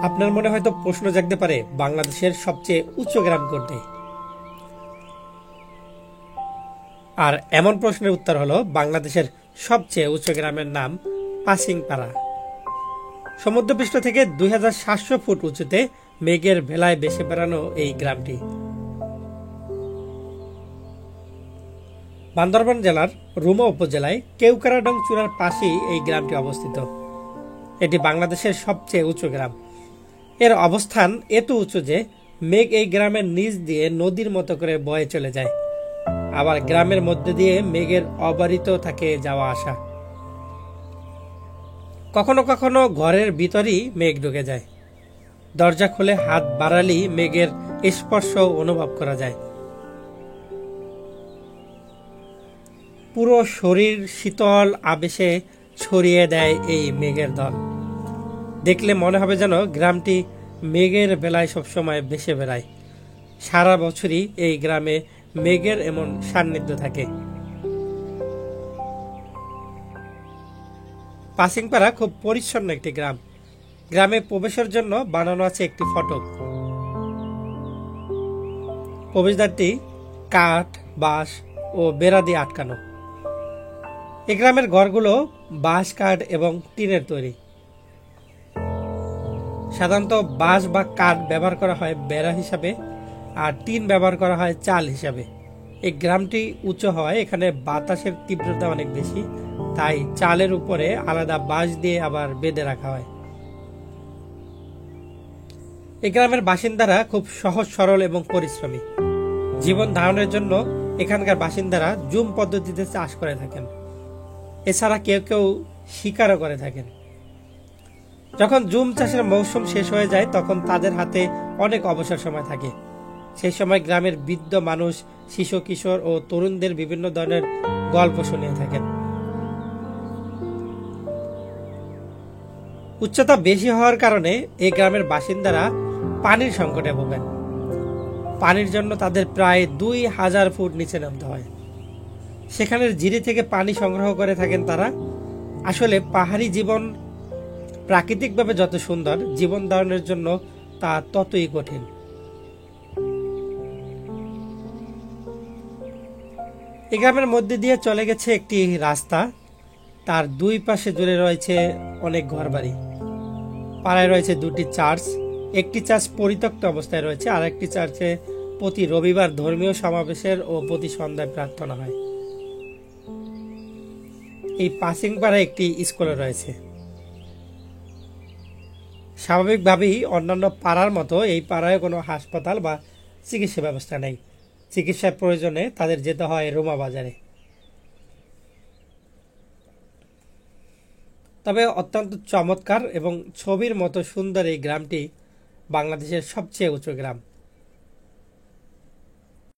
আপনার মনে হয়তো প্রশ্ন জাগতে পারে, বাংলাদেশের সবচেয়ে উচ্চ গ্রাম কোনটি? আর এমন প্রশ্নের উত্তর হলো বাংলাদেশের সবচেয়ে উচ্চ গ্রামের নাম পাসিংপাড়া। সমুদ্রপৃষ্ঠ থেকে 2700 ফুট উঁচুতে মেঘের ভেলায় ভেসে বেড়ানো এই গ্রামটি বান্দরবান জেলার রুমা উপজেলায় কেওক্রাডং চূড়ার পাশেই এই গ্রামটি অবস্থিত। এটি বাংলাদেশের সবচেয়ে উঁচু গ্রাম। এর অবস্থান এত উঁচু যে মেঘ এই গ্রামের নিচ দিয়ে নদীর মতো করে বয়ে চলে যায়। আবার গ্রামের মধ্যে দিয়ে মেঘের অবারিত থাকে যাওয়া আসা। কখনো কখনো ঘরের ভিতরই মেঘ ঢুকে যায়। দরজা খুলে হাত বাড়ালেই মেঘের স্পর্শ অনুভব করা যায়। পুরো শরীর শীতল আবেশে ছড়িয়ে দেয় এই মেঘের দল। দেখলে মনে হবে যেন গ্রামটি মেঘের বেলায় সবসময় ভেসে বেড়ায়। সারা বছরই এই গ্রামে মেঘের এমন সান্নিধ্য থাকে। পাসিংপাড়া খুব পরিচ্ছন্ন একটি গ্রাম। গ্রামে প্রবেশের জন্য বানানো আছে একটি ফটক। প্রবেশদ্বারটি কাঠ, বাঁশ ও বেড়া দিয়ে আটকানো। এই গ্রামের ঘরগুলো বাঁশ, কাঠ এবং টিনের তৈরি। সাধারণত বাঁশ বা কাঠ ব্যবহার করা হয় বেড়া হিসাবে, আর টিন ব্যবহার করা হয় চাল হিসাবে। এই গ্রামটি উঁচু হওয়ায় এখানে বাতাসের তীব্রতা অনেক বেশি, তাই চালের উপরে আলাদা বাঁশ দিয়ে আবার বেঁধে রাখা হয়। এই গ্রামের বাসিন্দারা খুব সহজ সরল এবং পরিশ্রমী। জীবন ধারণের জন্য এখানকার বাসিন্দারা জুম পদ্ধতিতে চাষ করে থাকেন। এছাড়া কেউ কেউ শিকারও করে থাকেন। যখন জুম চাষের মৌসুম শেষ হয়ে যায় তখন তাদের হাতে অনেক অবসর সময় থাকে। সেই সময় গ্রামের বৃদ্ধ মানুষ, শিশু, কিশোর ও তরুণদের বিভিন্ন ধরনের গল্প শুনিয়ে থাকেন। উচ্চতা বেশি হওয়ার কারণে এই গ্রামের বাসিন্দারা পানির সংকটে ভোগেন। পানির জন্য তাদের প্রায় 2000 ফুট নিচে নামতে হয়। সেখানের জিরি থেকে পানি সংগ্রহ করে থাকেন তারা। আসলে পাহাড়ি জীবন প্রাকৃতিকভাবে যত সুন্দর, জীবন ধারণের জন্য তা ততই কঠিন। এই গ্রামের মধ্যে দিয়ে চলে গেছে একটি রাস্তা। তার দুই পাশে জুড়ে রয়েছে অনেক ঘরবাড়ি। পাড়ায় রয়েছে দুটি চার্চ। একটি চার্চ পরিত্যক্ত অবস্থায় রয়েছে, আর একটি চার্চে প্রতি রবিবার ধর্মীয় সমাবেশের ও প্রতি সন্ধ্যায় প্রার্থনা হয়। এই পাসিংপাড়ায় একটি স্কুলও রয়েছে। স্বাভাবিকভাবেই অন্যান্য পাড়ার মতো এই পাড়ায় কোনো হাসপাতাল বা চিকিৎসা ব্যবস্থা নেই। চিকিৎসার প্রয়োজনে তাদের যেতে হয় রুমা বাজারে। তবে অত্যন্ত চমৎকার এবং ছবির মতো সুন্দর এই গ্রামটি বাংলাদেশের সবচেয়ে উঁচু গ্রাম।